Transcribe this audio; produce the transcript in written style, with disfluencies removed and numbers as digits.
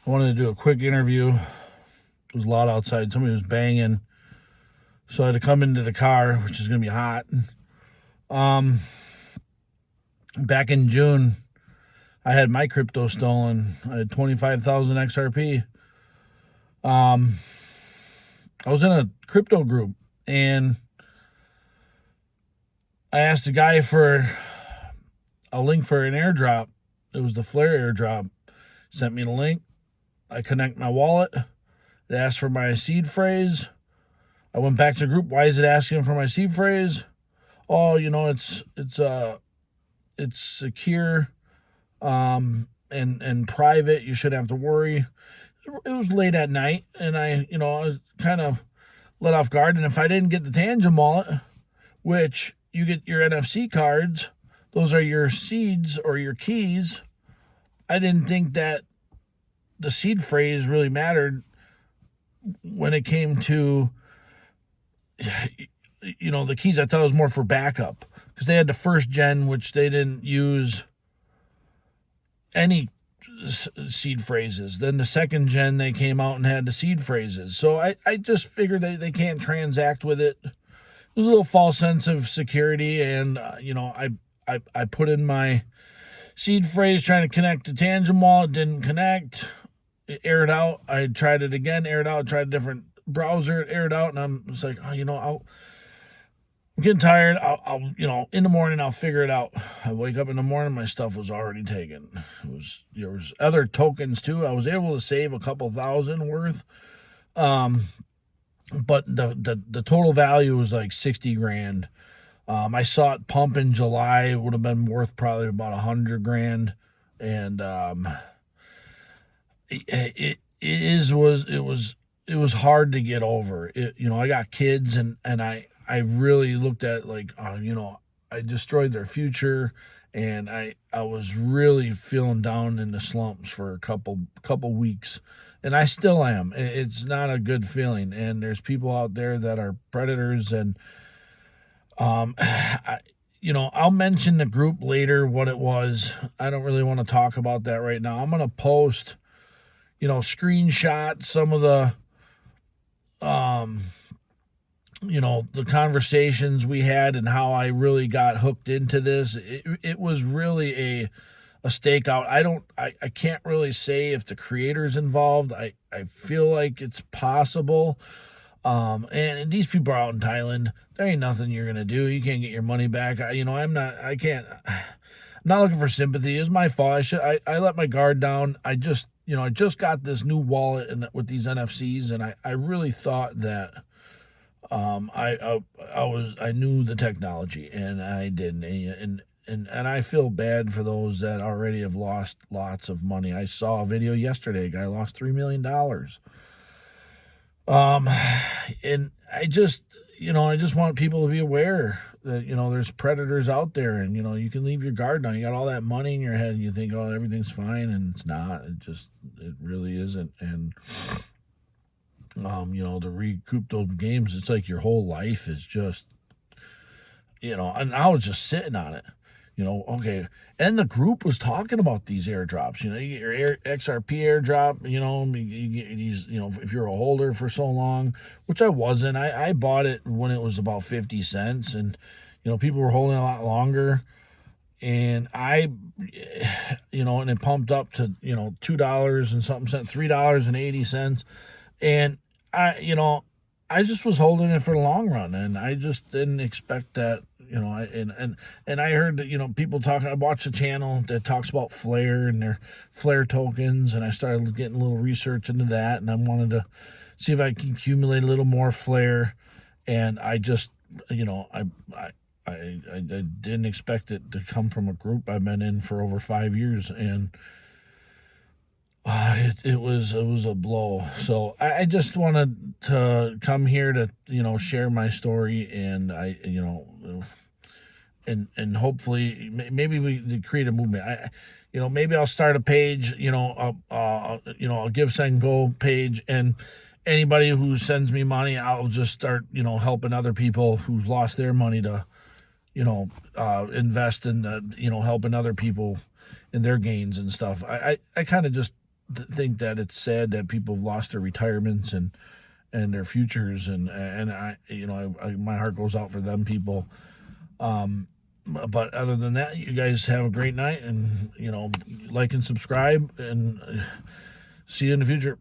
I wanted to do a quick interview. It was loud outside. Somebody was banging. So I had to come into the car, which is going to be hot. Back in June, I had my crypto stolen. I had 25,000 XRP. I was in a crypto group, and I asked the guy for a link for an airdrop. It was the Flare airdrop. Sent me the link. I connect my wallet. It asked for my seed phrase. I went back to the group. Why is it asking for my seed phrase? Oh, it's secure, and private. You shouldn't have to worry. It was late at night, and I was kind of let off guard. And if I didn't get the Tangem wallet, which you get your NFC cards, those are your seeds or your keys. I didn't think that the seed phrase really mattered when it came to, the keys. I thought it was more for backup because they had the first gen, which they didn't use any seed phrases. Then the second gen, they came out and had the seed phrases. So I just figured they can't transact with it. It was a little false sense of security, and I put in my seed phrase trying to connect to Tangem wallet, didn't connect. It aired out. I tried it again, aired out. Tried a different browser, it aired out, and I'm just like, I'm getting tired. I'll in the morning I'll figure it out. I wake up in the morning, my stuff was already taken. There was other tokens too. I was able to save a couple thousand worth, but the total value was like 60 grand. I saw it pump in July. It would have been worth probably about 100 grand, and it was hard to get over. I got kids, and I really looked at like, I destroyed their future, and I was really feeling down in the slumps for a couple weeks, and I still am. It's not a good feeling, and there's people out there that are predators, and I'll mention the group later, what it was. I don't really want to talk about that right now. I'm going to post, screenshots, some of the, the conversations we had and how I really got hooked into this. It was really a stakeout. I can't really say if the creator's involved. I feel like it's possible. And these people are out in Thailand. There ain't nothing you're going to do. You can't get your money back. I'm not looking for sympathy. It's my fault. I let my guard down. I just got this new wallet with these NFCs, and I really thought that, I knew the technology, and I didn't. And I feel bad for those that already have lost lots of money. I saw a video yesterday. A guy lost $3 million. And I just want people to be aware that, there's predators out there, and, you can leave your guard down. You got all that money in your head and you think, oh, everything's fine, and it's not. It really isn't. And, to recoup those games, it's like your whole life is just, and I was just sitting on it. Okay. And the group was talking about these airdrops. You get your XRP airdrop, you get these, if you're a holder for so long, which I wasn't. I bought it when it was about 50 cents, and, people were holding a lot longer. And and it pumped up to, $2 and something cents, $3.80. And I just was holding it for the long run, and I just didn't expect that. And I heard that, people talking. I watched a channel that talks about Flare and their Flare tokens, and I started getting a little research into that, and I wanted to see if I can accumulate a little more Flare. And I just, I didn't expect it to come from a group I've been in for over 5 years, and it was a blow. So I just wanted to come here to share my story, and and hopefully maybe we create a movement. Maybe I'll start a page, a Give Send Go page, and anybody who sends me money, I'll just start helping other people who've lost their money to invest in helping other people in their gains and stuff. I kind of just think that it's sad that people have lost their retirements and their futures, and I, my heart goes out for them people. But other than that, you guys have a great night, and like and subscribe, and see you in the future.